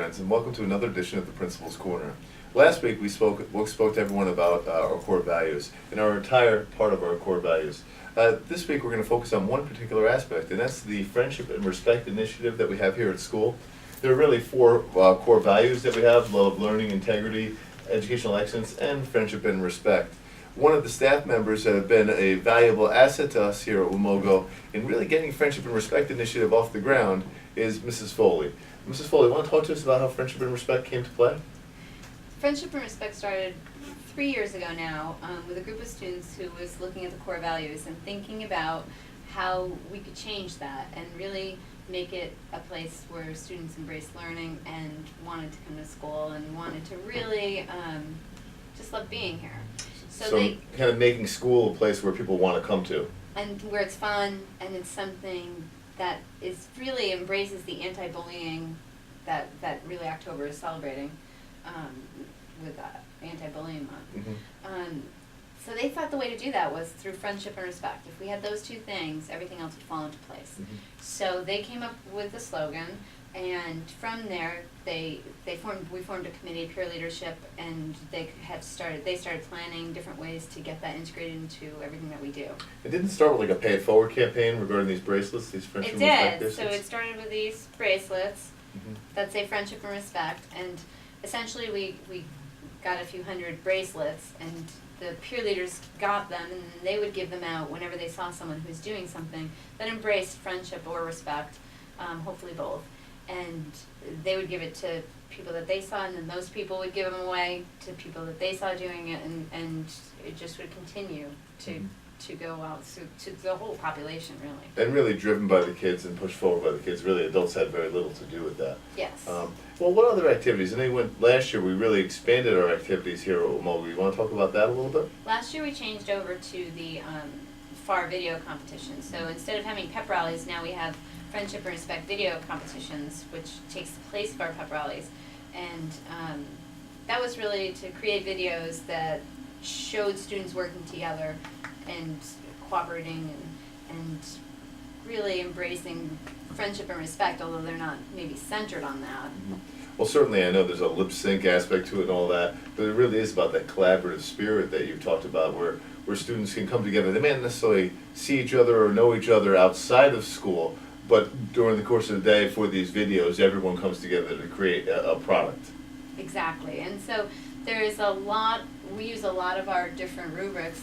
friends, and welcome to another edition of the Principal's Corner. Last week we spoke to everyone about our core values and our entire part of our core values. This week we're going to focus on one particular aspect, and that's the Friendship and Respect initiative that we have here at school. There are really four core values that we have: love, learning, integrity, educational excellence, and friendship and respect. One of the staff members that have been a valuable asset to us here at Wamogo in really getting Friendship and Respect initiative off the ground is Mrs. Foley. Mrs. Foley, want to talk to us about how Friendship and Respect came to play? Friendship and Respect started 3 years ago now with a group of students who was looking at the core values and thinking about how we could change that and really make it a place where students embraced learning and wanted to come to school and wanted to really just love being here. So they kind of making school a place where people want to come to. And where it's fun and it's something that is really embraces the anti-bullying that really October is celebrating with Anti-Bullying Month. Mm-hmm. So they thought the way to do that was through friendship and respect. If we had those two things, everything else would fall into place. Mm-hmm. So they came up with the slogan, and from there we formed a committee of peer leadership, and they started planning different ways to get that integrated into everything that we do. It didn't start with like a pay it forward campaign regarding these bracelets, these friendship and respect It did. So bracelets? it started with these bracelets Mm-hmm. that say friendship and respect, and essentially we got a few hundred bracelets, and the peer leaders got them, and they would give them out whenever they saw someone who was doing something that embraced friendship or respect, hopefully both. And they would give it to people that they saw, and then those people would give them away to people that they saw doing it, and it just would continue to go out to the whole population, really. And really driven by the kids and pushed forward by the kids. Really, adults had very little to do with that. Yes. Well, what other activities? I know last year we really expanded our activities here at Wamogo. You want to talk about that a little bit? Last year we changed over to the FAR video competition. So instead of having pep rallies, now we have Friendship and Respect video competitions, which takes the place of our pep rallies. And that was really to create videos that showed students working together and cooperating and really embracing friendship and respect, although they're not maybe centered on that. Well, certainly I know there's a lip sync aspect to it and all that, but it really is about that collaborative spirit that you've talked about where students can come together. They may not necessarily see each other or know each other outside of school, but during the course of the day for these videos, everyone comes together to create a product. Exactly. And so there is a lot, we use a lot of our different rubrics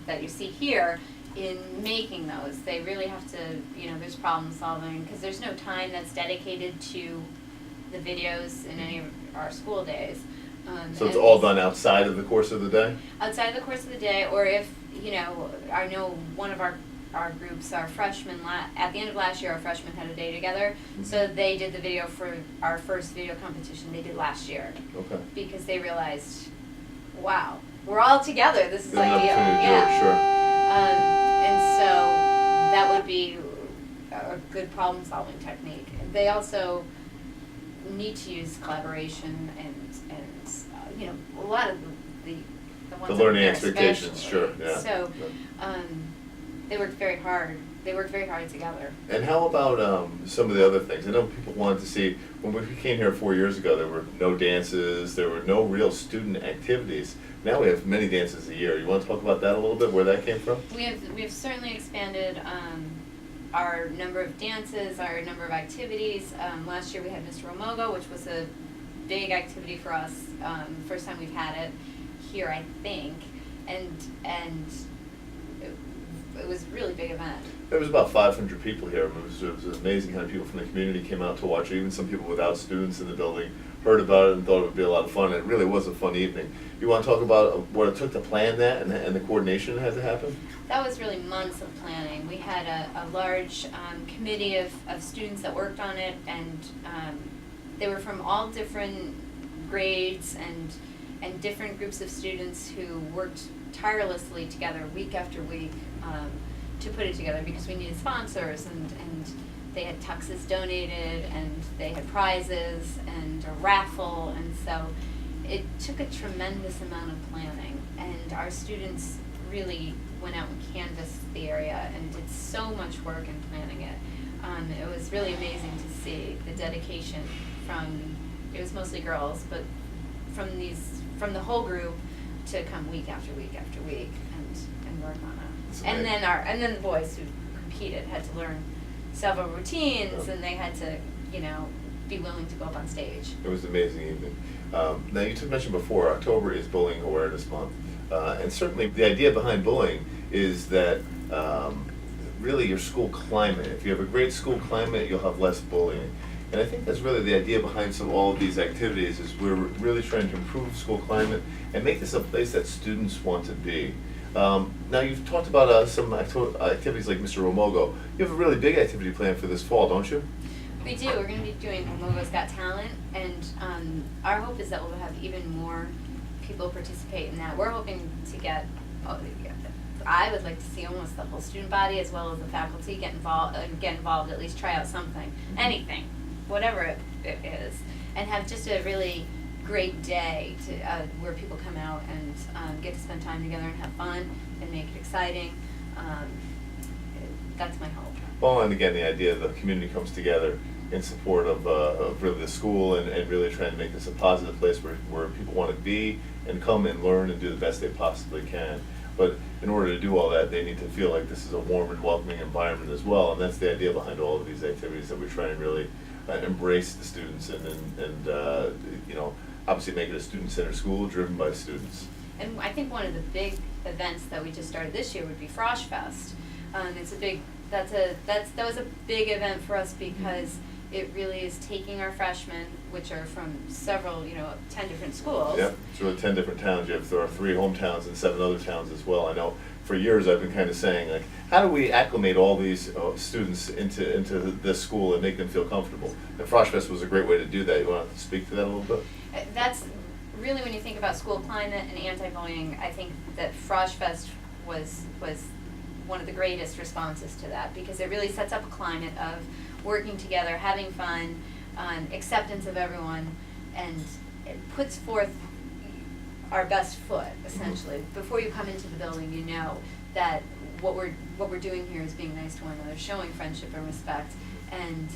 that you see here in making those. They really have to, there's problem solving, because there's no time that's dedicated to the videos in any of our school days. So it's all done outside of the course of the day? Outside of the course of the day, or if, I know one of our groups, our freshmen, at the end of last year, our freshmen had a day together, so they did the video for our first video competition they did last year. Okay. Because they realized, wow, we're all together, this is There's an ideal. opportunity to do it, sure. And so that would be a good problem-solving technique. They also need to use collaboration and a lot of the ones The that are learning there expectations, especially. sure, yeah. So they worked very hard. They worked very hard together. And how about some of the other things? I know people wanted to see, when we came here 4 years ago, there were no dances, there were no real student activities. Now we have many dances a year. You want to talk about that a little bit, where that came from? We have certainly expanded our number of dances, our number of activities. Last year we had Mr. Wamogo, which was a big activity for us. First time we've had it here, I think, and it was a really big event. There was about 500 people here. It was amazing how many people from the community came out to watch it. Even some people without students in the building heard about it and thought it would be a lot of fun. It really was a fun evening. You want to talk about what it took to plan that and the coordination that had to happen? That was really months of planning. We had a large committee of students that worked on it, and they were from all different grades and different groups of students who worked tirelessly together week after week to put it together, because we needed sponsors, and they had tuxes donated, and they had prizes and a raffle, and so it took a tremendous amount of planning, and our students really went out and canvassed the area and did so much work in planning it. It was really amazing to see the dedication from, it was mostly girls, but from the whole group to come week after week after week and work on That's it. And amazing. then the boys who competed had to learn several routines, Yeah. and they had to, be willing to go up on stage. It was an amazing evening. Now, you mentioned before, October is Bullying Awareness Month. And certainly the idea behind bullying is that really your school climate. If you have a great school climate, you'll have less bullying. And I think that's really the idea behind all of these activities is we're really trying to improve school climate and make this a place that students want to be. Now, you've talked about some activities like Mr. Romogo. You have a really big activity planned for this fall, don't you? We do. We're going to be doing Momo's Got Talent, and our hope is that we'll have even more people participate in that. We're hoping to get, I would like to see almost the whole student body as well as the faculty get involved, at least try out something, anything, whatever it is, and have just a really great day to where people come out and get to spend time together and have fun and make it exciting. That's my hope. Well, and again, the idea that the community comes together in support of really the school and really trying to make this a positive place where people want to be and come and learn and do the best they possibly can. But in order to do all that, they need to feel like this is a warm and welcoming environment as well, and that's the idea behind all of these activities, that we try and really embrace the students and obviously make it a student-centered school driven by students. And I think one of the big events that we just started this year would be Frosh Fest. That was a big event for us because it really is taking our freshmen, which are from several, 10 different schools. Yep, it's really 10 different towns. There are 3 hometowns and 7 other towns as well. I know for years I've been kind of saying, like, how do we acclimate all these students into this school and make them feel comfortable? And Frosh Fest was a great way to do that. You want to speak to that a little bit? That's really, when you think about school climate and anti-bullying, I think that Frosh Fest was one of the greatest responses to that, because it really sets up a climate of working together, having fun, acceptance of everyone, and it puts forth our best foot, essentially. Before you come into the building, you know that what we're doing here is being nice to one another, showing friendship and respect, and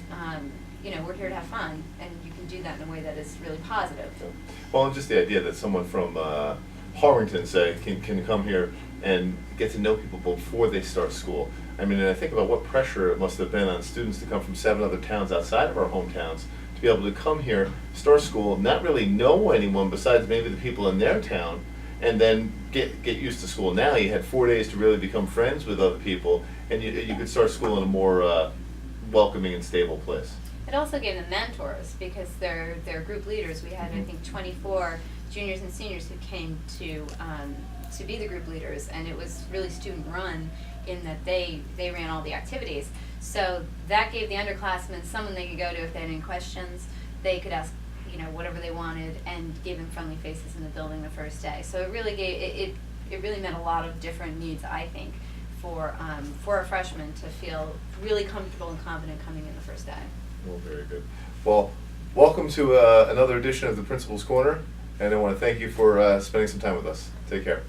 we're here to have fun, and you can do that in a way that is really positive. Yeah. Well, and just the idea that someone from Harrington, say, can come here and get to know people before they start school. I mean, and I think about what pressure it must have been on students to come from 7 other towns outside of our hometowns to be able to come here, start school, not really know anyone besides maybe the people in their town, and then get used to school. Now you had 4 days to really become friends with other people, and you could start school in a more welcoming and stable place. It also gave them mentors, because they're group leaders. We had, I think, 24 juniors and seniors who came to be the group leaders, and it was really student-run in that they ran all the activities. So that gave the underclassmen someone they could go to if they had any questions. They could ask, whatever they wanted, and gave them friendly faces in the building the first day. So it really it really met a lot of different needs, I think, for our freshmen to feel really comfortable and confident coming in the first day. Well, very good. Well, welcome to another edition of the Principal's Corner, and I want to thank you for spending some time with us. Take care.